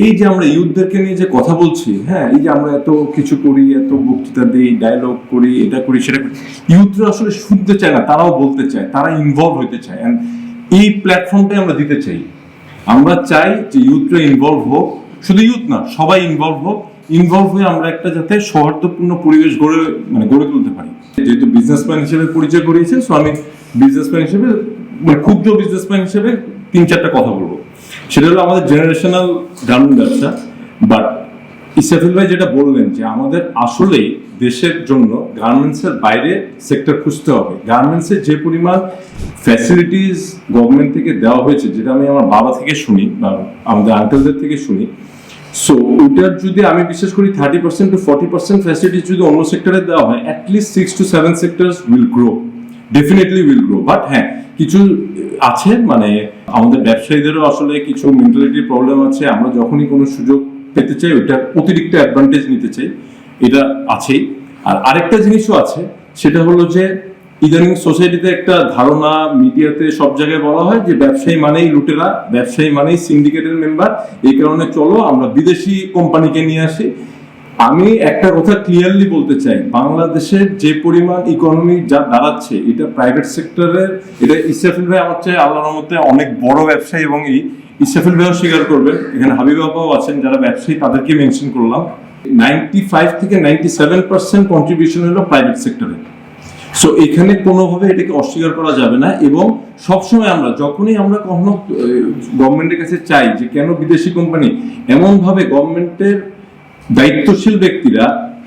এই যে আমরা ইউথদেরকে নিয়ে যে কথা বলছি, হ্যাঁ, এই যে আমরা এত কিছু করি, এত বক্তৃতা দিই, ডায়লগ করি, এটা করি সেটা করি, ইউথরা আসলে শুনতে চায় না, তারাও বলতে চায়, তারা ইনভলভ হইতে চায়। এন্ড এই প্ল্যাটফর্মটাই আমরা দিতে চাই। আমরা চাই যে ইউথরা ইনভলভ হোক, শুধু ইউথ না, সবাই ইনভলভ হোক। ইনভলভ হয়ে আমরা একটা যাতে সৌহার্দ্যপূর্ণ পরিবেশ গড়ে তুলতে পারি। যেহেতু বিজনেসম্যান হিসেবে পরিচয় করিয়েছে, সো আমি বিজনেসম্যান হিসেবে, মানে ক্ষুদ্র বিজনেসম্যান হিসেবে 3-4টা কথা বলবো। সেটা হলো আমাদের জেনারেশনাল গার্মেন্ট ব্যবসা। বাট ইসরাফিল ভাই যেটা বললেন যে আমাদের আসলে দেশের জন্য গার্মেন্টসের বাইরে সেক্টর খুঁজতে হবে। গার্মেন্টসের যে পরিমাণ ফ্যাসিলিটিস গভর্নমেন্ট থেকে দেওয়া হয়েছে, যেটা আমি আমার বাবা থেকে শুনি বা আমাদের আঙ্কেলদের থেকে শুনি, সো ওটার যদি আমি বিশেষ করি 30% to 40% ফ্যাসিলিটিস যদি অন্য সেক্টরে দেওয়া হয়, at least 6 to 7 sectors will grow, definitely will grow. But হ্যাঁ, কিছু আছে, মানে আমাদের ব্যবসায়ীদেরও আসলে কিছু মেন্টালিটির প্রবলেম আছে। আমরা যখনই কোনো সুযোগ পেতে চাই ওটা অতিরিক্ত অ্যাডভান্টেজ নিতে চাই, এটা আছেই। আর আরেকটা জিনিসও আছে, সেটা হলো যে ইদানিং সোসাইটিতে একটা ধারণা, মিডিয়াতে সব জায়গায় বলা হয় যে ব্যবসায়ী মানেই লুটেরা, ব্যবসায়ী মানেই সিন্ডিকেটের মেম্বার, এই কারণে চলো আমরা বিদেশি কোম্পানিকে নিয়ে আসি। আমি একটা কথা ক্লিয়ারলি বলতে চাই, বাংলাদেশের যে পরিমাণ ইকোনমি যা দাঁড়াচ্ছে, এটা প্রাইভেট সেক্টরের, এটা ইসরাফিল ভাই আমার চেয়ে আল্লাহর রহমতে অনেক বড় ব্যবসায়ী, এবং এই ইসরাফিল ভাইও স্বীকার করবেন, এখানে হাবিব আপাও আছেন যারা ব্যবসায়ী, তাদেরকে মেনশন করলাম। 95 থেকে 97% কন্ট্রিবিউশন হলো প্রাইভেট সেক্টরে। সো এখানে কোনোভাবে এটাকে অস্বীকার করা যাবে না। এবং সবসময় আমরা যখনই আমরা কখনো গভর্নমেন্টের কাছে চাই যে কেন বিদেশি কোম্পানি, এমনভাবে গভর্নমেন্টের দায়িত্বশীল ব্যক্তিরা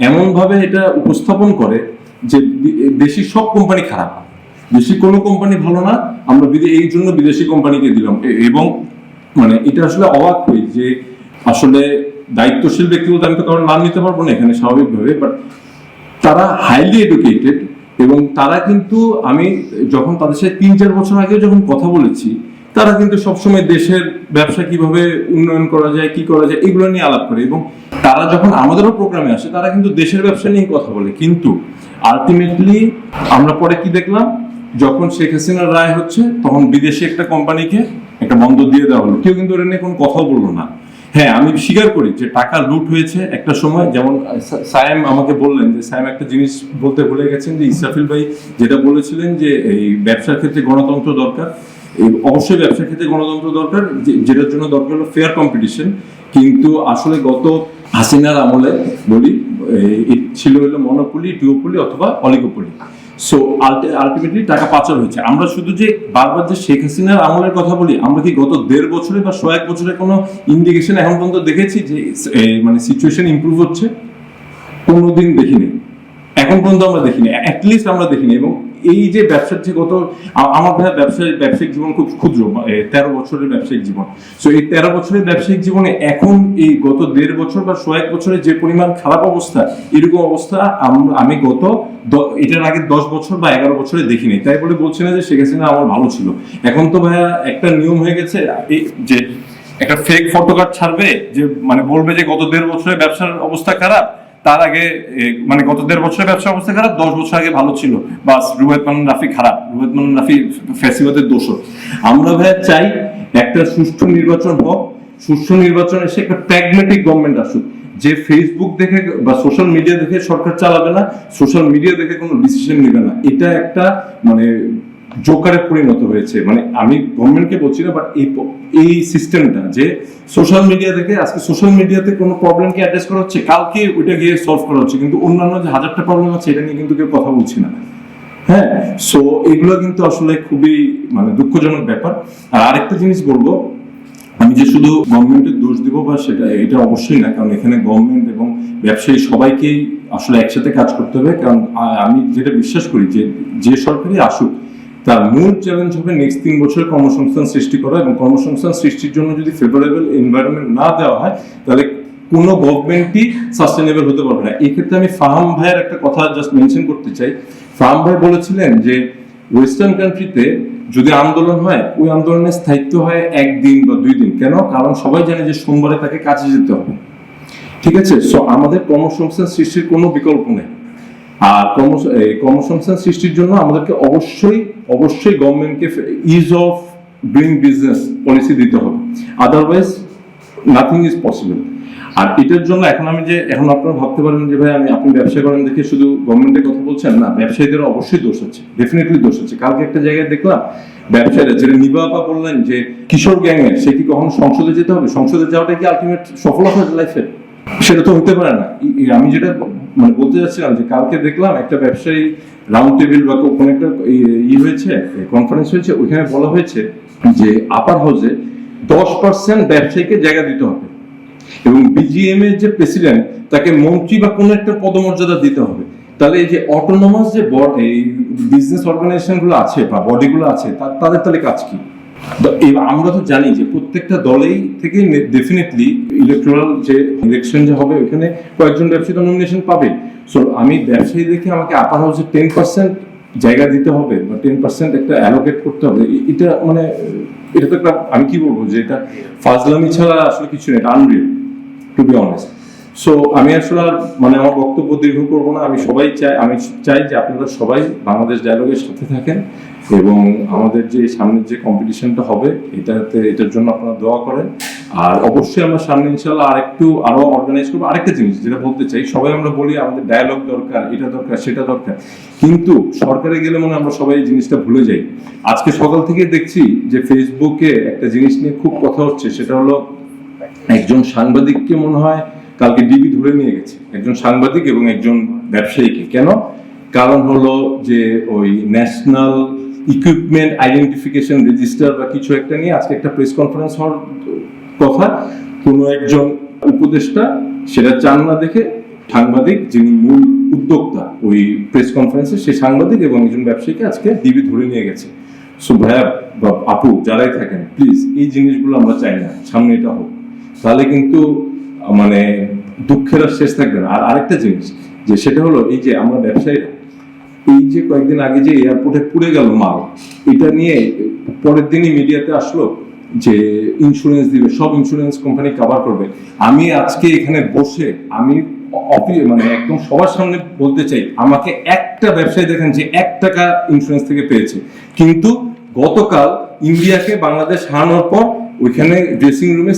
এমনভাবে এটা উপস্থাপন করে যে দেশি সব কোম্পানি খারাপ, দেশি কোনো কোম্পানি ভালো না, আমরা এই জন্য বিদেশি কোম্পানিকে দিলাম। এবং মানে এটা আসলে অবাক হই যে আসলে দায়িত্বশীল ব্যক্তি বলতে আমি তো কারণ নাম নিতে পারবো না এখানে স্বাভাবিকভাবে, বাট তারা হাইলি এডুকেটেড, এবং তারা কিন্তু, আমি যখন তাদের সাথে 3-4 বছর আগে যখন কথা বলেছি, তারা কিন্তু সবসময় দেশের ব্যবসা কিভাবে উন্নয়ন করা যায়, কি করা যায়, এগুলো নিয়ে আলাপ করে। এবং তারা যখন আমাদেরও প্রোগ্রামে আসে, তারা কিন্তু দেশের ব্যবসা নিয়ে কথা বলে। কিন্তু আলটিমেটলি আমরা পরে কি দেখলাম, যখন শেখ হাসিনার রায় হচ্ছে, তখন বিদেশি একটা কোম্পানিকে একটা বন্দর দিয়ে দেওয়া হলো, কেউ কিন্তু ওটা নিয়ে কোনো কথাও বললো না। হ্যাঁ, আমি স্বীকার করি যে টাকা লুট হয়েছে একটা সময়। যেমন সায়েম আমাকে বললেন যে সায়েম একটা জিনিস বলতে ভুলে গেছেন, যে ইসরাফিল ভাই যেটা বলেছিলেন যে এই ব্যবসার ক্ষেত্রে গণতন্ত্র দরকার। অবশ্যই ব্যবসার ক্ষেত্রে গণতন্ত্র দরকার, যেটার জন্য দরকার হলো ফেয়ার কম্পিটিশন। কিন্তু আসলে গত হাসিনার আমলে বলি ছিল হলো মনোপলি, ডিওপলি অথবা অলিগোপলি। সো আলটিমেটলি টাকা পাচার হয়েছে। আমরা শুধু যে বারবার যে শেখ হাসিনার আমলের কথা বলি, আমরা কি গত 1.5 বছরে বা 100 বছরে কোনো ইন্ডিকেশন এখন পর্যন্ত দেখেছি যে মানে সিচুয়েশন ইমপ্রুভ হচ্ছে? কোনোদিন দেখিনি, এখন পর্যন্ত আমরা দেখিনি, অ্যাটলিস্ট আমরা দেখিনি। এবং এই যে ব্যবসার যে আমার ভাইয়া ব্যবসায়িক জীবন খুব ক্ষুদ্র, 13 বছরের ব্যবসায়িক জীবন। সো এই 13 বছরের ব্যবসায়িক জীবনে এখন এই গত 1.5 বছর বা 100 বছরে যে পরিমাণ খারাপ অবস্থা, এরকম অবস্থা আমি এটার আগে 10 বছর বা 11 বছরে দেখিনি। তাই বলে বলছি না যে শেখ হাসিনা আমার ভালো ছিল। এখন তো ভাইয়া একটা নিয়ম হয়ে গেছে যে একটা ফেক ফটো কার্ড ছাড়বে, যে মানে বলবে যে গত 1.5 বছরের ব্যবসার অবস্থা খারাপ, তার আগে মানে গত 1.5 বছরের ব্যবসার অবস্থা খারাপ, 10 বছর আগে ভালো ছিল, বাস রুবায়েত মামুন রাফি খারাপ, রুবায়েত মামুন রাফি ফ্যাসিবাদের দোষর। আমরা ভাইয়া চাই একটা সুষ্ঠু নির্বাচন হোক, সুষ্ঠু নির্বাচন এসে একটা প্র্যাগম্যাটিক গভর্নমেন্ট আসুক, যে ফেসবুক দেখে বা সোশ্যাল মিডিয়া দেখে সরকার চালাবে না, সোশ্যাল মিডিয়া দেখে কোনো ডিসিশন নেবে না। এটা একটা মানে জোকারে পরিণত হয়েছে। মানে আমি গভর্নমেন্টকে বলছি না, বাট এই সিস্টেমটা যে সোশ্যাল মিডিয়া থেকে, আজকে সোশ্যাল মিডিয়াতে কোনো প্রবলেমকে অ্যাড্রেস করা হচ্ছে, কালকে ওইটা গিয়ে সলভ করা হচ্ছে, কিন্তু অন্যান্য যে 1000টা প্রবলেম আছে এটা নিয়ে কিন্তু কেউ কথা বলছি না। হ্যাঁ, সো এগুলো কিন্তু আসলে খুবই মানে দুঃখজনক ব্যাপার। আর আরেকটা জিনিস বলবো, আমি যে শুধু গভর্নমেন্টের দোষ দিব বা এটা অবশ্যই না, কারণ এখানে গভর্নমেন্ট এবং ব্যবসায়ী সবাইকেই আসলে একসাথে কাজ করতে হবে। কারণ আমি যেটা বিশ্বাস করি যে সরকারই আসুক, তার মূল চ্যালেঞ্জ হবে নেক্সট 3 বছরের কর্মসংস্থান সৃষ্টি করা। এবং কর্মসংস্থান সৃষ্টির জন্য যদি ফেভারেবল এনভায়রনমেন্ট না দেওয়া হয়, তাহলে কোনো গভর্নমেন্টই সাস্টেনেবল হতে পারবে না। এই ক্ষেত্রে আমি ফাহাম ভাইয়ের একটা কথা জাস্ট মেনশন করতে চাই। ফাহাম ভাই বলেছিলেন যে ওয়েস্টার্ন কান্ট্রিতে যদি আন্দোলন হয়, ওই আন্দোলনের স্থায়িত্ব হয় 1 দিন বা 2 দিন। কেন? কারণ সবাই জানে যে সোমবারে তাকে কাজে যেতে হবে। ঠিক আছে, সো আমাদের কর্মসংস্থান সৃষ্টির কোনো বিকল্প নেই। আর কর্মসংস্থান সৃষ্টির জন্য আমাদেরকে অবশ্যই গভর্নমেন্টকে ease of doing business policy দিতে হবে। Otherwise nothing is possible. আর এটার জন্য এখন আপনারা ভাবতে পারেন যে ভাই আপনি ব্যবসা করেন দেখে শুধু গভর্নমেন্টের কথা বলছেন, না, ব্যবসায়ীদের অবশ্যই দোষ আছে, ডেফিনেটলি দোষ আছে। কালকে একটা জায়গায় দেখলাম ব্যবসায়ীরা, যেটা নিবা আপা বললেন যে কিশোর গ্যাংয়ের, সে কি কখনো সংসদে যেতে হবে? সংসদে যাওয়াটা কি আলটিমেট সফলতা লাইফে? সেটা তো হতে পারে না। আমি যেটা বলতে যাচ্ছিলাম যে কালকে দেখলাম একটা ব্যবসায়ী রাউন্ড টেবিল বা কোনো একটা হয়েছে, কনফারেন্স হয়েছে, ওইখানে বলা হয়েছে যে আপার হাউসে 10% ব্যবসায়ীকে জায়গা দিতে হবে এবং বিজিএম এর যে প্রেসিডেন্ট তাকে মন্ত্রী বা কোনো একটা পদমর্যাদা দিতে হবে। তাহলে এই যে অটোনোমাস যে এই বিজনেস অর্গানাইজেশন গুলো আছে বা বডিগুলো আছে, তাদের তাহলে কাজ কি? আমরা তো জানি যে প্রত্যেকটা দলেই থেকে ডেফিনেটলি ইলেকট্রাল যে ইলেকশন যে হবে ওইখানে কয়েকজন ব্যবসায়ী নমিনেশন পাবে। সো আমি ব্যবসায়ী দেখে আমাকে আপার হাউসে 10% জায়গা দিতে হবে বা 10% একটা অ্যালোকেট করতে হবে, এটা এটা তো একটা, আমি কি বলবো যে এটা ফাজলামি ছাড়া আসলে কিছু নেই, এটা unreal to be honest. So আমি আসলে আর আমার বক্তব্য দীর্ঘ করবো না। আমি চাই যে আপনারা সবাই বাংলাদেশ ডায়ালগের সাথে থাকেন এবং আমাদের যে সামনের যে কম্পিটিশনটা হবে এটার জন্য আপনারা দোয়া করেন। আর অবশ্যই আমরা সামনে ইনশাল্লাহ আরো অর্গানাইজ করবো। আরেকটা জিনিস যেটা বলতে চাই, সবাই আমরা বলি আমাদের ডায়ালগ দরকার, এটা দরকার, সেটা দরকার, কিন্তু সরকারে গেলে আমরা সবাই এই জিনিসটা ভুলে যাই। আজকে সকাল থেকে দেখছি যে ফেসবুকে একটা জিনিস নিয়ে খুব কথা হচ্ছে, সেটা হলো একজন সাংবাদিককে মনে হয় কালকে ডিবি ধরে নিয়ে গেছে, একজন সাংবাদিক এবং একজন ব্যবসায়ীকে। কেন? কারণ হলো যে ওই ন্যাশনাল ইকুইপমেন্ট আইডেন্টিফিকেশন রেজিস্টার বা কিছু একটা নিয়ে আজকে একটা প্রেস কনফারেন্স হওয়ার কথা, কোনো একজন উপদেষ্টা সেটা চান না দেখে সাংবাদিক, যিনি মূল উদ্যোক্তা ওই প্রেস কনফারেন্সে, সেই সাংবাদিক এবং একজন ব্যবসায়ীকে আজকে ডিবি ধরে নিয়ে গেছে। সো ভাইয়া বা আপু যারাই থাকেন, প্লিজ এই জিনিসগুলো আমরা চাই না, সামনে এটা হোক, তাহলে কিন্তু দুঃখের আর শেষ থাকবে না। আর আরেকটা জিনিস যে সেটা হলো এই যে আমরা ব্যবসায়ীরা এই যে কয়েকদিন আগে যে এয়ারপোর্টে পুড়ে গেল মাল, এটা নিয়ে পরের দিনই মিডিয়াতে আসলো যে ইন্স্যুরেন্স দিবে, সব ইন্স্যুরেন্স কোম্পানি কভার করবে। আমি আজকে এখানে বসে আমি একদম সবার সামনে বলতে চাই, আমাকে একটা ব্যবসায়ী দেখেন যে 1 টাকা ইন্স্যুরেন্স থেকে পেয়েছে। কিন্তু গতকাল ইন্ডিয়াকে বাংলাদেশ হারানোর পর ওইখানে ড্রেসিং রুমে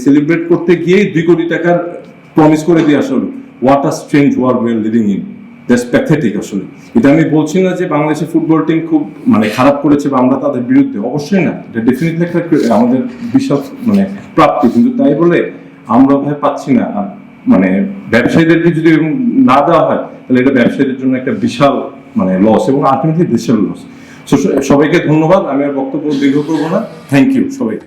সেলিব্রেট করতে গিয়ে 2 কোটি টাকার প্রমিস করে দিয়ে আসলো। What a strange world we are living in, that's pathetic. আসলে এটা আমি বলছি না যে বাংলাদেশের ফুটবল টিম খুব খারাপ করেছে বা আমরা তাদের বিরুদ্ধে, অবশ্যই না, এটা ডেফিনেটলি একটা আমাদের বিশাল প্রাপ্তি, কিন্তু তাই বলে আমরা ভয় পাচ্ছি না। আর ব্যবসায়ীদেরকে যদি না দেওয়া হয় তাহলে এটা ব্যবসায়ীদের জন্য একটা বিশাল লস এবং আলটিমেটলি দেশের লস। সবাইকে ধন্যবাদ, আমি আর বক্তব্য দীর্ঘ করবো না। থ্যাংক ইউ সবাইকে।